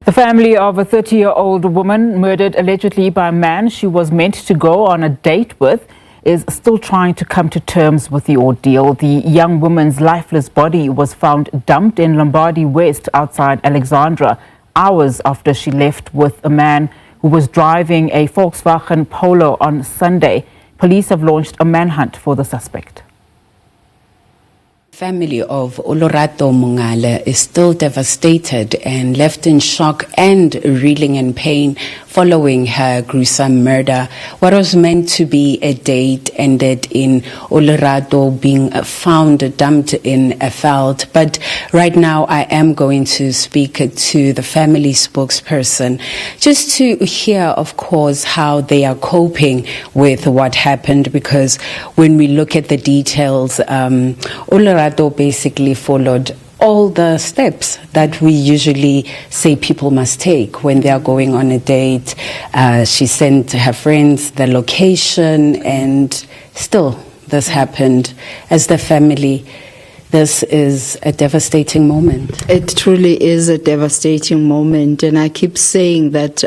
The family of a 30-year-old woman murdered allegedly by a man she was meant to go on a date with is still trying to come to terms with the ordeal. The young woman's lifeless body was found dumped in Lombard West outside Alexandra hours after she left with a man who was driving a Volkswagen Polo on Sunday. Police have launched a manhunt for the suspect. Family of Olorato Mongale is still devastated and left in shock and reeling in pain following her gruesome murder. What was meant to be a date ended in Olorato being found dumped in a veld. But right now I am going to speak to the family spokesperson just to hear, of course, how they are coping with what happened, because when we look at the details, Olorato basically followed all the steps that we usually say people must take when they are going on a date. She sent her friends the location, and still this happened. As the family, this is a devastating moment. It truly is a devastating moment, and I keep saying that,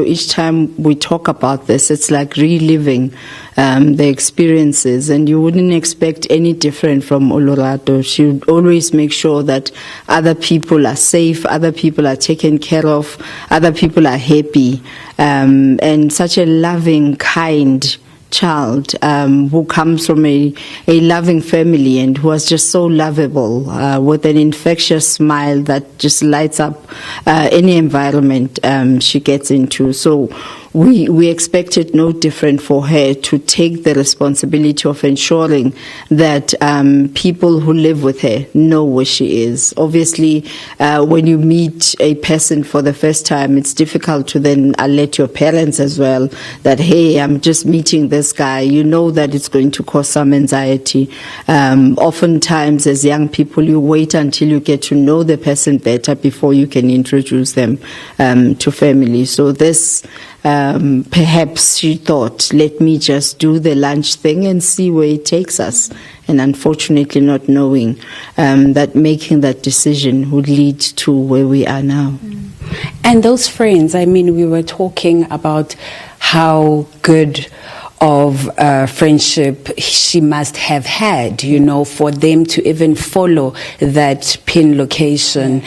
each time we talk about this, it's like reliving the experiences, and you wouldn't expect any different from Olorato. She would always make sure that other people are safe, other people are taken care of, other people are happy, and such a loving, kind child who comes from a loving family and who was just so lovable, with an infectious smile that just lights up any environment she gets into. So we expected no different for her to take the responsibility of ensuring that people who live with her know where she is. Obviously, when you meet a person for the first time, it's difficult to then alert your parents as well that, hey, I'm just meeting this guy. You know that it's going to cause some anxiety. Oftentimes, as young people, you wait until you get to know the person better before you can introduce them to family. So this perhaps she thought, let me just do the lunch thing and see where it takes us. And unfortunately not knowing that making that decision would lead to where we are now. And those friends, I mean, we were talking about how good of friendship she must have had, for them to even follow that pin location.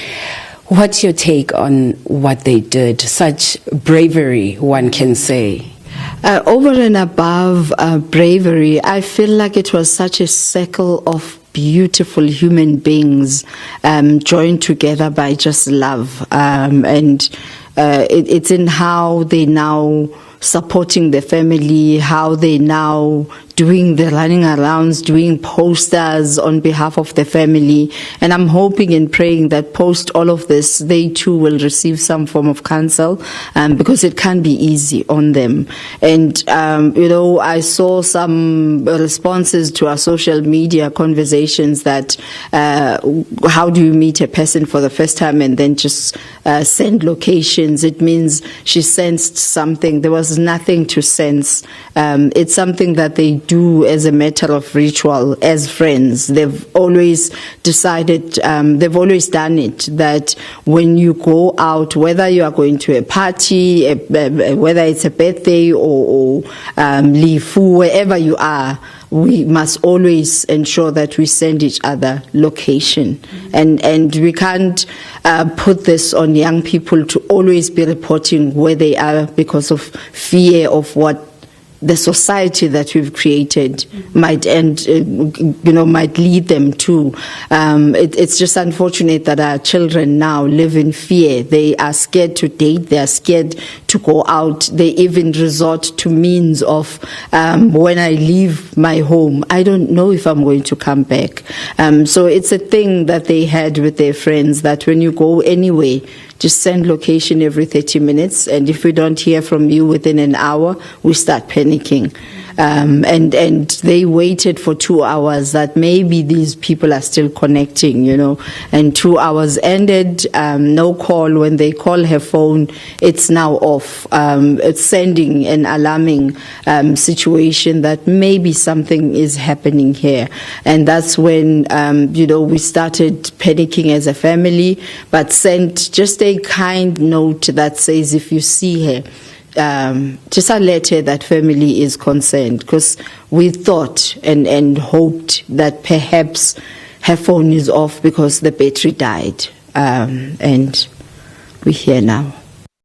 What's your take on what they did? Such bravery, one can say. Over and above bravery, I feel like it was such a circle of beautiful human beings joined together by just love. It's in how they now supporting the family, how they now doing the running arounds, doing posters on behalf of the family. And I'm hoping and praying that post all of this, they too will receive some form of counsel, because it can be easy on them. And, I saw some responses to our social media conversations that, how do you meet a person for the first time and then just send locations? It means she sensed something. There was nothing to sense. It's something that they do as a matter of ritual as friends. They've always decided, they've always done it, that when you go out, whether you are going to a party, whether it's a birthday or Lifu, wherever you are, we must always ensure that we send each other location. And we can't put this on young people to always be reporting where they are because of fear of what the society that we've created might might lead them to. It's just unfortunate that our children now live in fear. They are scared to date. They are scared to go out. They even resort to means of, when I leave my home, I don't know if I'm going to come back. So it's a thing that they had with their friends, that when you go anyway, just send location every 30 minutes. And if we don't hear from you within an hour, we start panicking. panicking. And they waited for 2 hours that maybe these people are still connecting, and 2 hours ended, no call. When they call her phone, it's now off. It's sending an alarming situation that maybe something is happening here. And that's when, we started panicking as a family, but sent just a kind note that says, if you see her, just alert her that family is concerned, because we thought and hoped that perhaps her phone is off because the battery died, and we're here now.